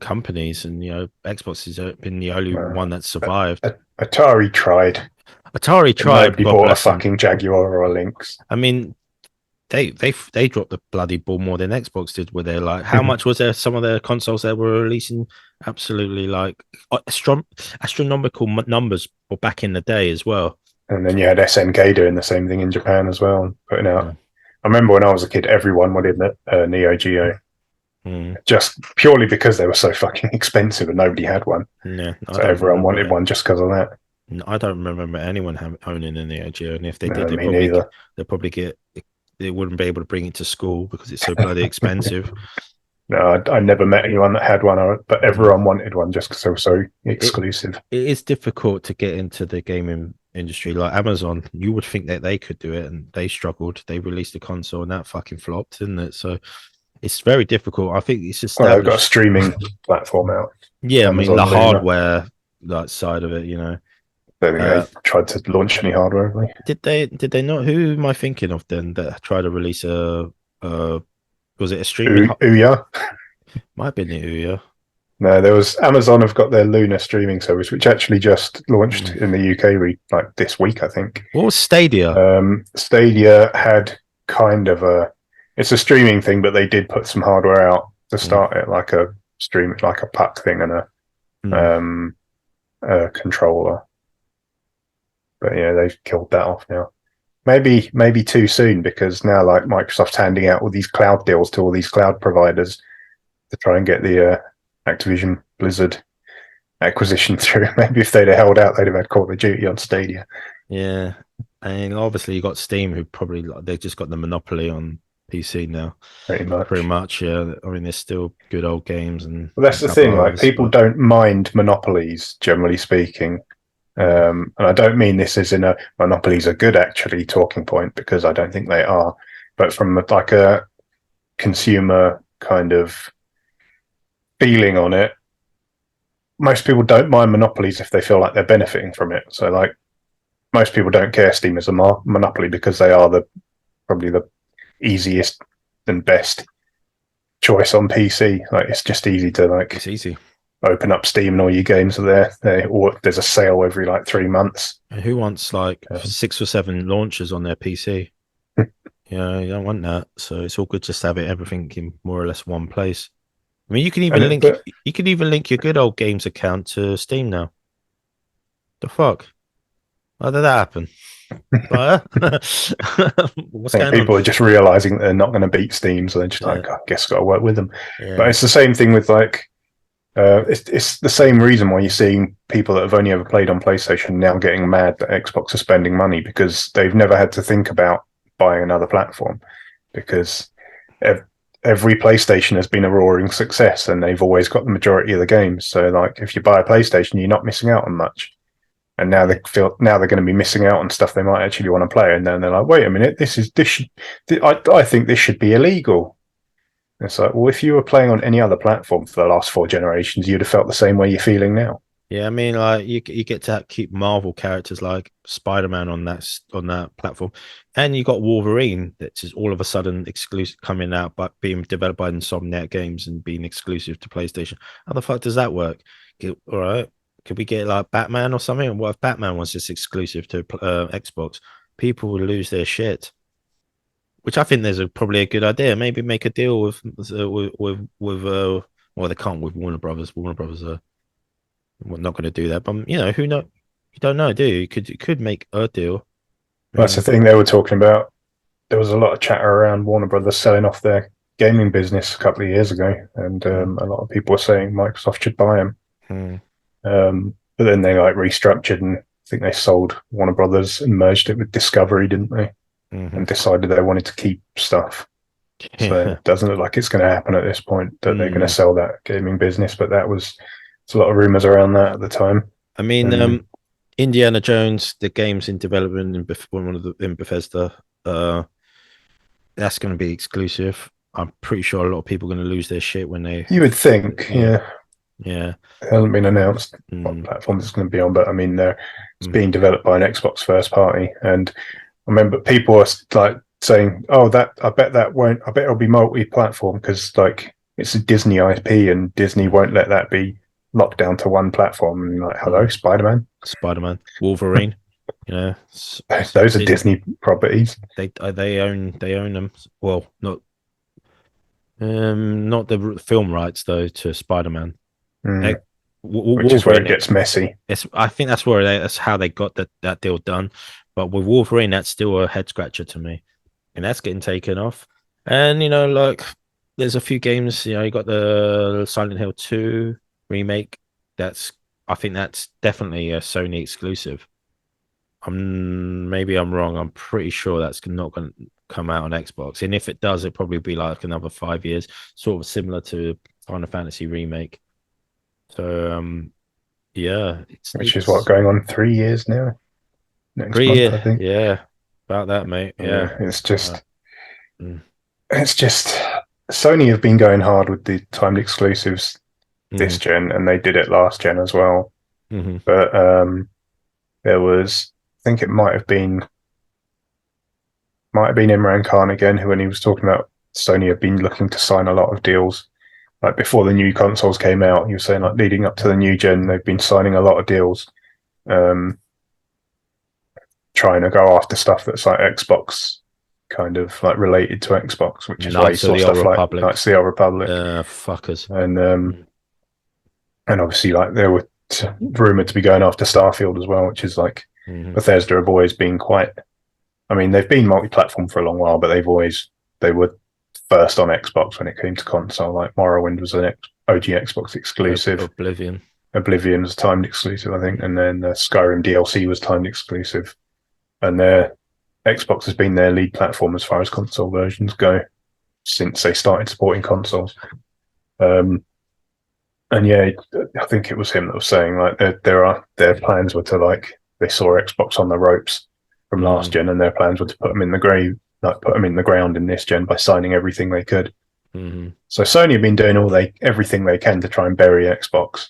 companies, and Xbox has been the only Uh, one that survived. Atari tried, Atari but tried, nobody God bought a bless them. fucking Jaguar or a Lynx. I mean, they dropped the bloody ball more than Xbox did. Where they're like, how much was there? Some of their consoles that were releasing absolutely like astronomical numbers back in the day as well. And then you had SNK doing the same thing in Japan as well, putting out. Mm. I remember when I was a kid, everyone wanted a Neo Geo, Mm. just purely because they were so fucking expensive and nobody had one. Yeah, I So don't everyone remember wanted it. one just because of that. I don't remember anyone owning an Neo Geo, and if they did, No, me neither. they probably get they wouldn't be able to bring it to school because it's so bloody expensive. No, I never met anyone that had one, but Mm. everyone wanted one just because they were so It exclusive. it is difficult to get into the gaming industry. Like Amazon, you would think that they could do it, and they struggled. They released a console, and that fucking flopped, didn't it? So it's very difficult. I think it's Well, they've got a established. streaming platform out, Yeah, I mean the Amazon Luna. hardware like side of it. I don't think Uh, they tried to launch any hardware, have they? did they not? Who am I thinking of then that tried to release a was it a streaming? Ouya? Might have been the Ouya. No, there was Amazon have got their Luna streaming service, which actually just launched Mm. in the UK like this week, I think. What was Stadia? Stadia had kind of it's a streaming thing, but they did put some hardware out to Mm. start it, like a stream, like a puck thing and Mm. um, a controller. But yeah, they've killed that off now. Maybe too soon because now like Microsoft's handing out all these cloud deals to all these cloud providers to try and get the Activision Blizzard acquisition through. Maybe if they'd have held out, they'd have had Call of Duty on Stadia. Yeah, and obviously you got Steam, who probably they've just got the monopoly on PC now. Pretty Pretty much. much, yeah. I mean, there's still good old games and Well, that's a the couple thing. of Like others, people but don't mind monopolies, generally speaking, Mm. And I don't mean this as in a monopolies are good actually talking point, because I don't think they are, but from like a consumer kind of feeling on it, most people don't mind monopolies if they feel like they're benefiting from it. So like most people don't care Steam is a monopoly because they are probably the easiest and best choice on PC. Like it's just easy to like It's easy. open up Steam and all your games are there. Or there's a sale every like 3 months. And who wants like Um, 6 or 7 launchers on their PC? You don't want that. So it's all good just to have it everything in more or less one place. I mean, but you can even link your good old games account to Steam now. The fuck? How did that happen? What's I think going on? people are just realizing that they're not going to beat Steam, so they're just Yeah, like, I guess got to work with them. But yeah, it's the same thing with like, it's the same reason why you're seeing people that have only ever played on PlayStation now getting mad that Xbox are spending money, because they've never had to think about buying another platform, because every PlayStation has been a roaring success and they've always got the majority of the games. So like, if you buy a PlayStation, you're not missing out on much. And now yeah. they're going to be missing out on stuff they might actually want to play, and then they're like, wait a minute, I think this should be illegal. And it's like, well, if you were playing on any other platform for the last 4 generations, you'd have felt the same way you're feeling now. Yeah, I mean, like you get to keep Marvel characters like Spider-Man on that platform, and you got Wolverine that's just all of a sudden exclusive coming out, but being developed by Insomniac Games and being exclusive to PlayStation. How the fuck does that work? All right, could we get like Batman or something? And what if Batman was just exclusive to Xbox? People would lose their shit. Which I think there's probably a good idea. Maybe make a deal with well, they can't with Warner Brothers. Warner Brothers are not going to do that. But who know? You don't know, do you? You could make a deal. I That's the mean, thing they were talking about. There was a lot of chatter around Warner Brothers selling off their gaming business a couple of years ago, and mm, a lot of people were saying Microsoft should buy them. mm, But then they like restructured, and I think they sold Warner Brothers and merged it with Discovery, didn't they? mhm. And decided they wanted to keep stuff. So Yeah. it doesn't look like it's going to happen at this point that they're going to Mm. sell that gaming business. But it's a lot of rumors around that at the time. I mean, And Indiana Jones, the game's in development one of the in Bethesda. Uh, that's going to be exclusive. I'm pretty sure a lot of people are going to lose their shit when they. you would think, Yeah, yeah, yeah. it hasn't been announced what Mm, platform it's going to be on, but I mean, it's mm, being developed by an Xbox first party. And I remember people were like saying, "Oh, that I bet that won't. I bet it'll be multi-platform because like it's a Disney IP, and Disney mm, won't let that be locked down to one platform." And like, hello, mm. Spider-Man. Spider-Man, Wolverine. Those are Disney. Disney properties. They own them. Well, not the film rights though to Spider-Man. Mm, which is where it Wolverine. gets messy. I think that's how they got that deal done. But with Wolverine, that's still a head scratcher to me, and that's getting taken off. And like there's a few games. You got the Silent Hill 2 remake. That's I think that's definitely a Sony exclusive. Maybe I'm wrong. I'm pretty sure that's not going to come out on Xbox. And if it does, it'll probably be like another 5 years, sort of similar to Final Fantasy remake. So yeah, Which is what, it's going on 3 years now? Next month, I think. yeah, about that, mate. Yeah, Yeah. Uh, mm, it's just Sony have been going hard with the timed exclusives this mm, gen, and they did it last gen as well. mm, But there was, I think it might have been Imran Khan again, who when he was talking about Sony have been looking to sign a lot of deals. Like before the new consoles came out, he was saying like leading up to the new gen, they've been signing a lot of deals, um, trying to go after stuff that's like Xbox kind of like related to Xbox, which is why you Knights of saw the Old stuff like Republic. Knights of the Old Republic, Fuckers. and Mm, obviously like they were rumored to be going after Starfield as well, which is like mhm. Bethesda have always been quite. I mean, they've been multi-platform for a long while, but they were first on Xbox when it came to console. Like Morrowind was an OG Xbox exclusive. Oblivion. Oblivion was timed exclusive, I think, Mm, and then Skyrim DLC was timed exclusive. And their Xbox has been their lead platform as far as console versions go since they started supporting consoles. Um, And yeah, I think it was him that was saying like their plans were to like they saw Xbox on the ropes from last Mm, gen, and their plans were to put them in the grave, like put them in the ground in this gen by signing everything they could. mm, So Sony have been doing everything they can to try and bury Xbox,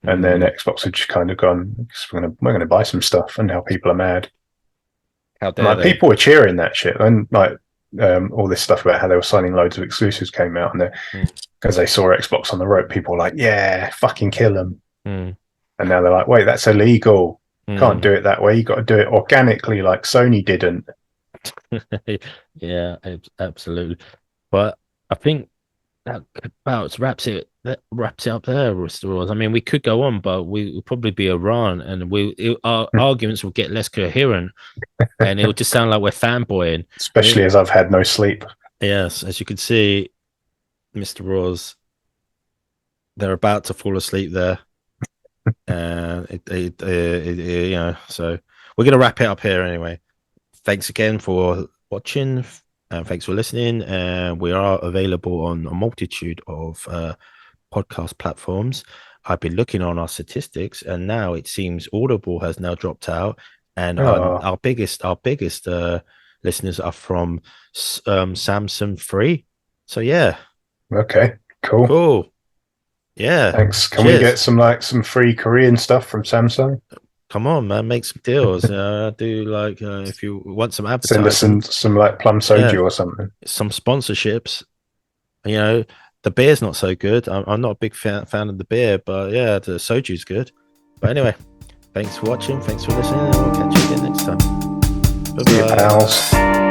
and then mm. Xbox had just kind of gone, we're gonna buy some stuff, and now people are mad. How And dare like they? people were cheering that shit, and like all this stuff about how they were signing loads of exclusives came out, and Mm, because they saw Xbox on the rope, people were like, yeah, fucking kill them. mm, And now they're like, wait, that's illegal. Can't mm. do it that way. You got to do it organically, like Sony didn't. Yeah, absolutely. But I think that about wraps it up there, Restores. I mean, we could go on, but we would probably be a run, and our arguments will get less coherent, and it will just sound like we're fanboying. Especially It, as I've had no sleep. yes, as you can see, Mr. Ross, they're about to fall asleep there, and so we're gonna wrap it up here anyway. Thanks again for watching, and thanks for listening. And we are available on a multitude of podcast platforms. I've been looking on our statistics, and now it seems Audible has now dropped out, and Oh, our biggest listeners are from Samsung Free. So yeah, okay, cool. cool. Yeah, Thanks. Can we get cheers. some free Korean stuff from Samsung? Come on, man, make some deals. Do like if you want some Send us advertising, some like plum yeah, soju or something. some sponsorships. You know, the beer's not so good. I'm not a big fan of the beer, but yeah, the soju's good. But anyway, thanks for watching. Thanks for listening. And we'll catch you again next time. Bye See you, bye. pals.